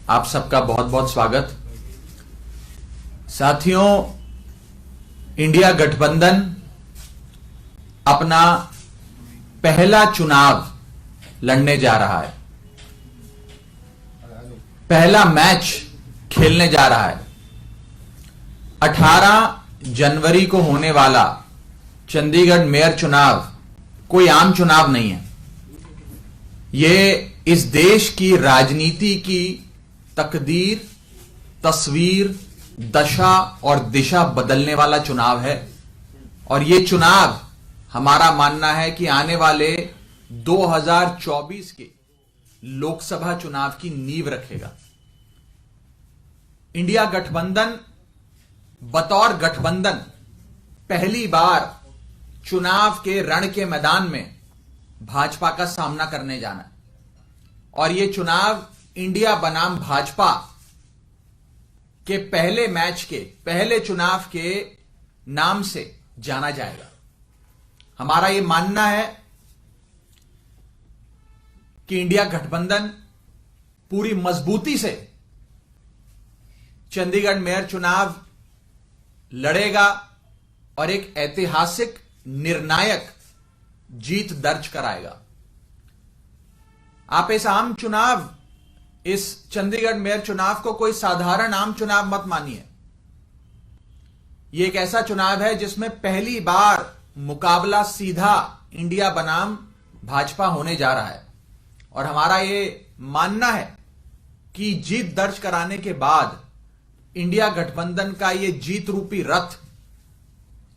आप सबका बहुत बहुत स्वागत। साथियों, इंडिया गठबंधन अपना पहला चुनाव लड़ने जा रहा है, पहला मैच खेलने जा रहा है। 18 जनवरी को होने वाला चंडीगढ़ मेयर चुनाव कोई आम चुनाव नहीं है। ये इस देश की राजनीति की तकदीर, तस्वीर, दशा और दिशा बदलने वाला चुनाव है। और ये चुनाव हमारा मानना है कि आने वाले 2024 के लोकसभा चुनाव की नींव रखेगा। इंडिया गठबंधन बतौर गठबंधन पहली बार चुनाव के रण के मैदान में भाजपा का सामना करने जाना है। और यह चुनाव इंडिया बनाम भाजपा के पहले मैच के पहले चुनाव के नाम से जाना जाएगा। हमारा यह मानना है कि इंडिया गठबंधन पूरी मजबूती से चंडीगढ़ मेयर चुनाव लड़ेगा और एक ऐतिहासिक निर्णायक जीत दर्ज कराएगा। आप इस चंडीगढ़ मेयर चुनाव को कोई साधारण आम चुनाव मत मानिए। यह एक ऐसा चुनाव है जिसमें पहली बार मुकाबला सीधा इंडिया बनाम भाजपा होने जा रहा है। और हमारा यह मानना है कि जीत दर्ज कराने के बाद इंडिया गठबंधन का यह जीत रूपी रथ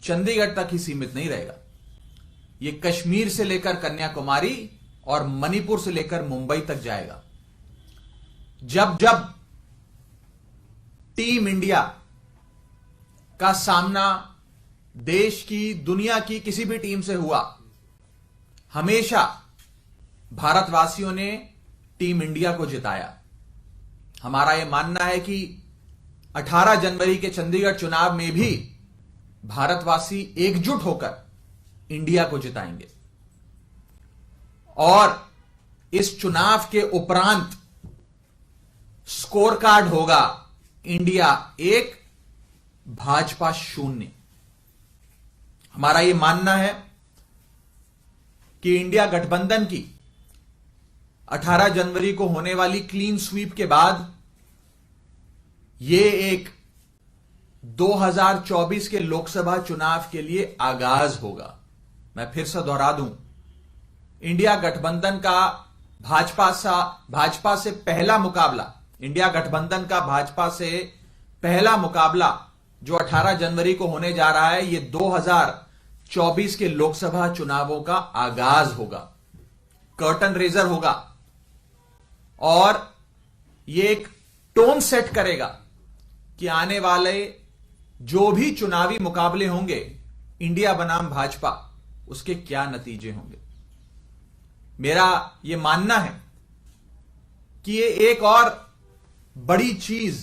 चंडीगढ़ तक ही सीमित नहीं रहेगा। यह कश्मीर से लेकर कन्याकुमारी और मणिपुर से लेकर मुंबई तक जाएगा। जब जब टीम इंडिया का सामना देश की, दुनिया की किसी भी टीम से हुआ, हमेशा भारतवासियों ने टीम इंडिया को जिताया। हमारा यह मानना है कि 18 जनवरी के चंडीगढ़ चुनाव में भी भारतवासी एकजुट होकर इंडिया को जिताएंगे। और इस चुनाव के उपरांत स्कोर कार्ड होगा इंडिया 1 भाजपा 0। हमारा यह मानना है कि इंडिया गठबंधन की 18 जनवरी को होने वाली क्लीन स्वीप के बाद यह एक 2024 के लोकसभा चुनाव के लिए आगाज होगा। मैं फिर से दोहरा दूं, इंडिया गठबंधन का भाजपा से पहला मुकाबला, इंडिया गठबंधन का भाजपा से पहला मुकाबला जो 18 जनवरी को होने जा रहा है, यह 2024 के लोकसभा चुनावों का आगाज होगा, कर्टन रेजर होगा। और यह एक टोन सेट करेगा कि आने वाले जो भी चुनावी मुकाबले होंगे इंडिया बनाम भाजपा, उसके क्या नतीजे होंगे। मेरा यह मानना है कि यह एक और बड़ी चीज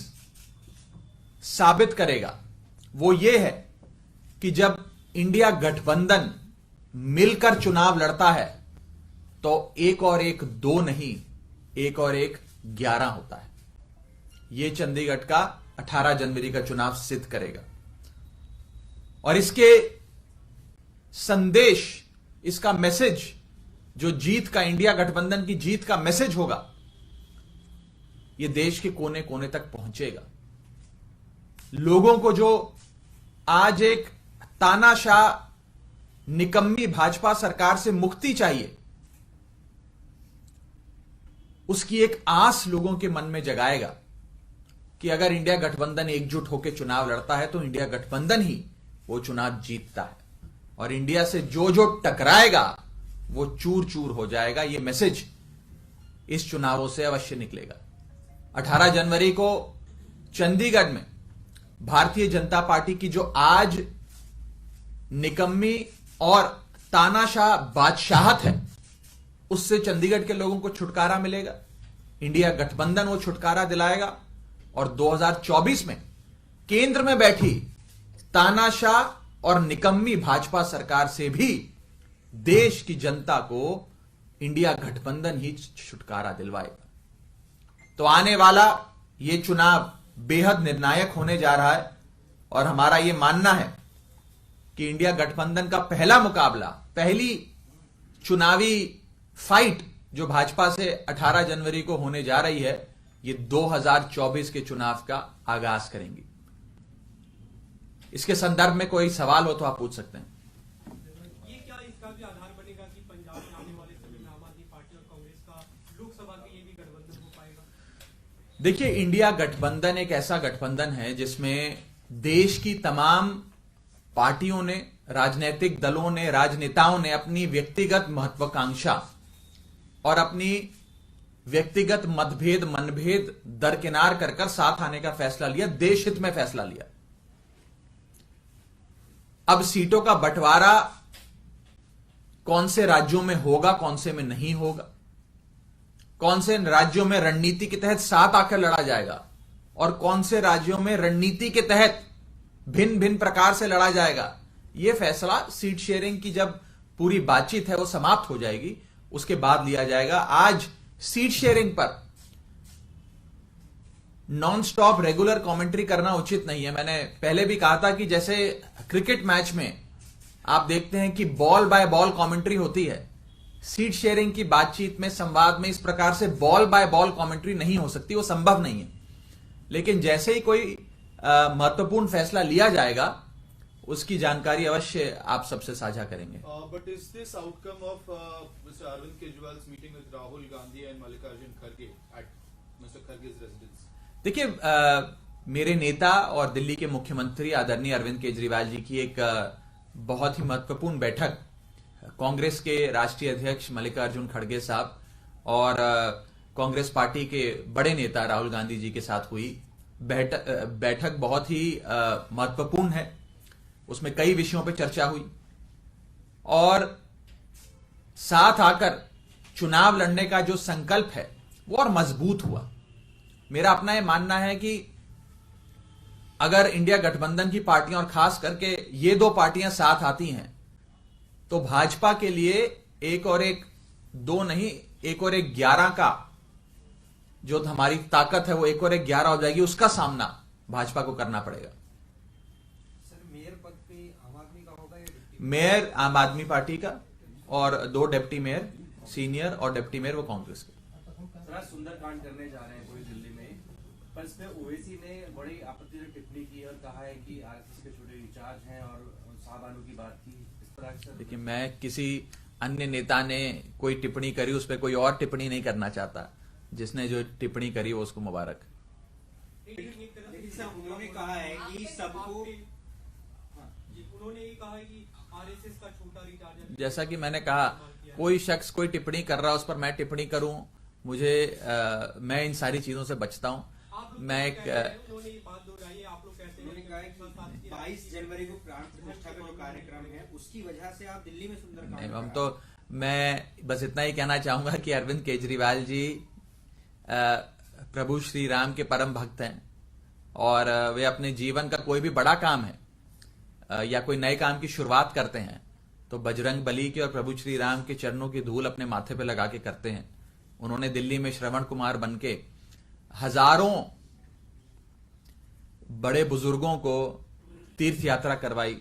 साबित करेगा। वो ये है कि जब इंडिया गठबंधन मिलकर चुनाव लड़ता है तो 1 और 1 2 नहीं, 1 और 1 11 होता है। यह चंडीगढ़ का 18 जनवरी का चुनाव सिद्ध करेगा। और इसके संदेश, इसका मैसेज, जो जीत का, इंडिया गठबंधन की जीत का मैसेज होगा, यह देश के कोने कोने तक पहुंचेगा। लोगों को जो आज एक तानाशाह निकम्मी भाजपा सरकार से मुक्ति चाहिए, उसकी एक आस लोगों के मन में जगाएगा कि अगर इंडिया गठबंधन एकजुट होकर चुनाव लड़ता है तो इंडिया गठबंधन ही वो चुनाव जीतता है। और इंडिया से जो जो टकराएगा वो चूर चूर हो जाएगा। ये मैसेज इस चुनावों से अवश्य निकलेगा। 18 जनवरी को चंडीगढ़ में भारतीय जनता पार्टी की जो आज निकम्मी और तानाशाह बादशाहत है, उससे चंडीगढ़ के लोगों को छुटकारा मिलेगा। इंडिया गठबंधन वो छुटकारा दिलाएगा। और 2024 में केंद्र में बैठी तानाशाह और निकम्मी भाजपा सरकार से भी देश की जनता को इंडिया गठबंधन ही छुटकारा दिलवाएगा। तो आने वाला ये चुनाव बेहद निर्णायक होने जा रहा है और हमारा ये मानना है कि इंडिया गठबंधन का पहला मुकाबला, पहली चुनावी फाइट जो भाजपा से 18 जनवरी को होने जा रही है, ये 2024 के चुनाव का आगाज करेंगी। इसके संदर्भ में कोई सवाल हो तो आप पूछ सकते हैं। ये क्या इसका भी आधार बनेगा कि पंजाब में आने वाले समय में आम आदमी पार्टी और कांग्रेस का लोकसभा के लिए भी गठबंधन हो पाएगा? देखिए, इंडिया गठबंधन एक ऐसा गठबंधन है जिसमें देश की तमाम पार्टियों ने, राजनीतिक दलों ने, राजनेताओं ने अपनी व्यक्तिगत महत्वाकांक्षा और अपनी व्यक्तिगत मतभेद, मनभेद दरकिनार कर साथ आने का फैसला लिया, देश हित में फैसला लिया। अब सीटों का बंटवारा कौन से राज्यों में होगा, कौन से में नहीं होगा, कौन से राज्यों में रणनीति के तहत साथ आकर लड़ा जाएगा और कौन से राज्यों में रणनीति के तहत भिन्न भिन्न प्रकार से लड़ा जाएगा, यह फैसला सीट शेयरिंग की जब पूरी बातचीत है वो समाप्त हो जाएगी, उसके बाद लिया जाएगा। आज सीट शेयरिंग पर नॉन स्टॉप रेगुलर कमेंट्री करना उचित नहीं है। मैंने पहले भी कहा था कि जैसे क्रिकेट मैच में आप देखते हैं कि बॉल बाय बॉल कमेंट्री होती है, सीट शेयरिंग की बातचीत में, संवाद में इस प्रकार से बॉल बाय बॉल कमेंट्री नहीं हो सकती, वो संभव नहीं है। लेकिन जैसे ही कोई महत्वपूर्ण फैसला लिया जाएगा उसकी जानकारी अवश्य आप सबसे साझा करेंगे। But is this outcome of Mr. Arvind Kejriwal's meeting with Rahul Gandhi and Mallikarjun Kharge at Mr. Kharge's residence? देखिए, मेरे नेता और दिल्ली के मुख्यमंत्री आदरणीय अरविंद केजरीवाल जी की एक बहुत ही महत्वपूर्ण बैठक कांग्रेस के राष्ट्रीय अध्यक्ष मल्लिकार्जुन खड़गे साहब और कांग्रेस पार्टी के बड़े नेता राहुल गांधी जी के साथ हुई। बैठक बहुत ही महत्वपूर्ण है, उसमें कई विषयों पर चर्चा हुई और साथ आकर चुनाव लड़ने का जो संकल्प है वो और मजबूत हुआ। मेरा अपना यह मानना है कि अगर इंडिया गठबंधन की पार्टियां और खास करके ये दो पार्टियां साथ आती हैं तो भाजपा के लिए एक और एक दो नहीं, एक और एक 11 का जो हमारी ताकत है वो एक और एक 11 हो जाएगी, उसका सामना भाजपा को करना पड़ेगा। मेयर पद पे आम आदमी का होगा या मेयर आम आदमी पार्टी का और 2 डिप्टी मेयर, सीनियर और डिप्टी मेयर वो कांग्रेस के। सुंदरकांड करने जा रहे हैं पूरी दिल्ली में, पर इसमें ओवैसी ने बड़ी आपत्तिजनक टिप्पणी की और कहा है कि आरएसएस के छोटे इंचार्ज हैं और साहबानों की बात की। इस तरह देखिए, मैं किसी अन्य नेता ने कोई टिप्पणी करी उस पर कोई और टिप्पणी नहीं करना चाहता। जिसने जो टिप्पणी करी वो उसको मुबारक। लेकिन सर उन्होंने कहा है कि सबको, उन्होंने ये कहा है कि आरएसएस का छोटा रिचार्ज, जैसा कि मैंने कहा, कोई शख्स कोई टिप्पणी कर रहा है उस पर मैं टिप्पणी करूं, मुझे मैं इन सारी चीजों से बचता हूं। मैं एक उन्होंने ये बात दोहराई है, आप लोग कहते हैं, उन्होंने कहा है कि 22 जनवरी को प्राण प्रतिष्ठा का जो कार्यक्रम है उसकी वजह से आप दिल्ली में सुंदरकांड नहीं, हम तो, मैं बस इतना ही कहना चाहूंगा कि अरविंद केजरीवाल जी प्रभु श्री राम के परम भक्त हैं और वे अपने जीवन का कोई भी बड़ा काम है या कोई नए काम की शुरुआत करते हैं तो बजरंग बली के और प्रभु श्री राम के चरणों की धूल अपने माथे पे लगा के करते हैं। उन्होंने दिल्ली में श्रवण कुमार बनके हजारों बड़े बुजुर्गों को तीर्थ यात्रा करवाई।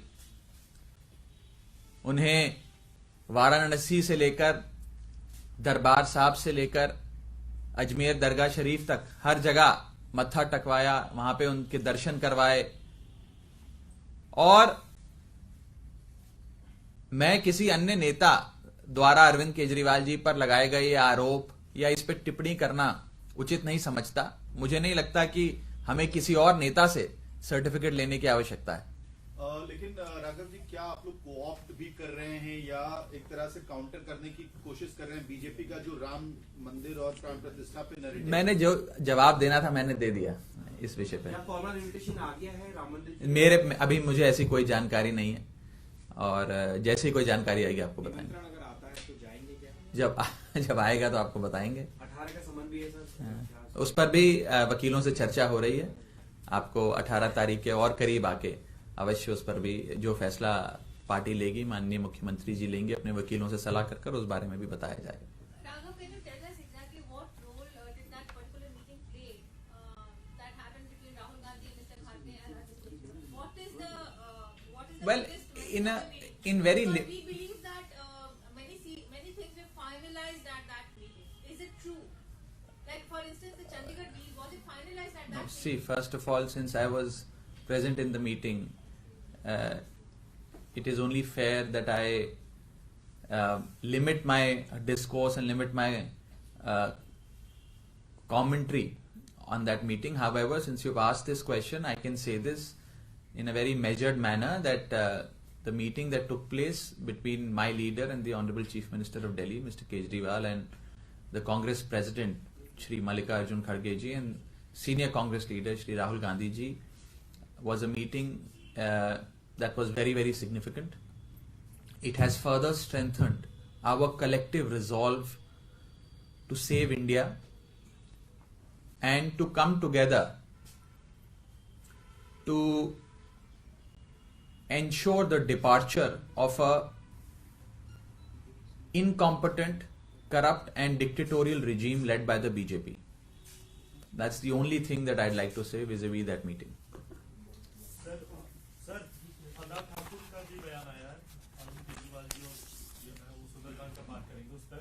उन्हें वाराणसी से लेकर दरबार साहब से लेकर अजमेर दरगाह शरीफ तक हर जगह मत्था टकवाया, वहां पे उनके दर्शन करवाए। और मैं किसी अन्य नेता द्वारा अरविंद केजरीवाल जी पर लगाए गए ये आरोप या इस पर टिप्पणी करना उचित नहीं समझता। मुझे नहीं लगता कि हमें किसी और नेता से सर्टिफिकेट लेने की आवश्यकता है। लेकिन राघव जी, क्या आप लोग कोऑप्ट भी कर रहे हैं या एक तरह से काउंटर करने की कोशिश कर रहे हैं बीजेपी का जो राम मंदिर और प्राण प्रतिष्ठा पे नैरेटिव? मैंने जो जवाब देना था मैंने दे दिया इस विषय पे। फॉर्मल इन्विटेशन आ गया है राम मंदिर? मेरे अभी मुझे ऐसी कोई जानकारी नहीं है और जैसे ही कोई जानकारी आएगी आपको बताएंगे। अगर आता है तो जाएंगे क्या? जब आएगा तो आपको बताएंगे। 18 का समन भी है सर, उस पर भी वकीलों से चर्चा हो रही है। आपको 18 तारीख के और करीब आके अवश्य उस पर भी जो फैसला पार्टी लेगी, माननीय मुख्यमंत्री जी लेंगे, अपने वकीलों से सलाह कर उस बारे में भी बताया जाएगा। Raghav, can you tell us exactly what role did that particular meeting play Well, in very But we believe that many things were finalized at that meeting. Is it true? Like for instance, the Chandigarh deal, was it finalized at that meeting? See, first of all, since I was present in the meeting, it is only fair that I limit my discourse and limit my commentary on that meeting. However, since you've asked this question, I can say this in a very measured manner that the meeting that took place between my leader and the Honorable Chief Minister of Delhi, Mr. Kejriwal, and the Congress President, Shri Mallikarjun Kharge ji, and senior Congress leader, Shri Rahul Gandhi ji, was a meeting that was very, very significant. It has further strengthened our collective resolve to save India and to come together to ensure the departure of a incompetent, corrupt and dictatorial regime led by the BJP. That's the only thing that I'd like to say vis-a-vis that meeting. Sir Anurag Thakur का भी बयान आया है, अरविंद केजरीवाल जी और जो है वो सुंदरकांड का बात करेंगे उस पर।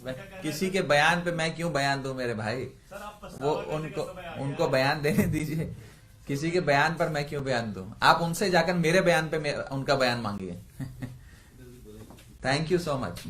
मैं किसी के बयान पे मैं क्यों बयान दूं मेरे भाई? सर आप वो पछतावा करने का समय आ गया उनको है। बयान देने दीजिए। किसी के बयान पर मैं क्यों बयान दूं? आप उनसे जाकर मेरे बयान पे उनका बयान मांगिए। Thank you so much.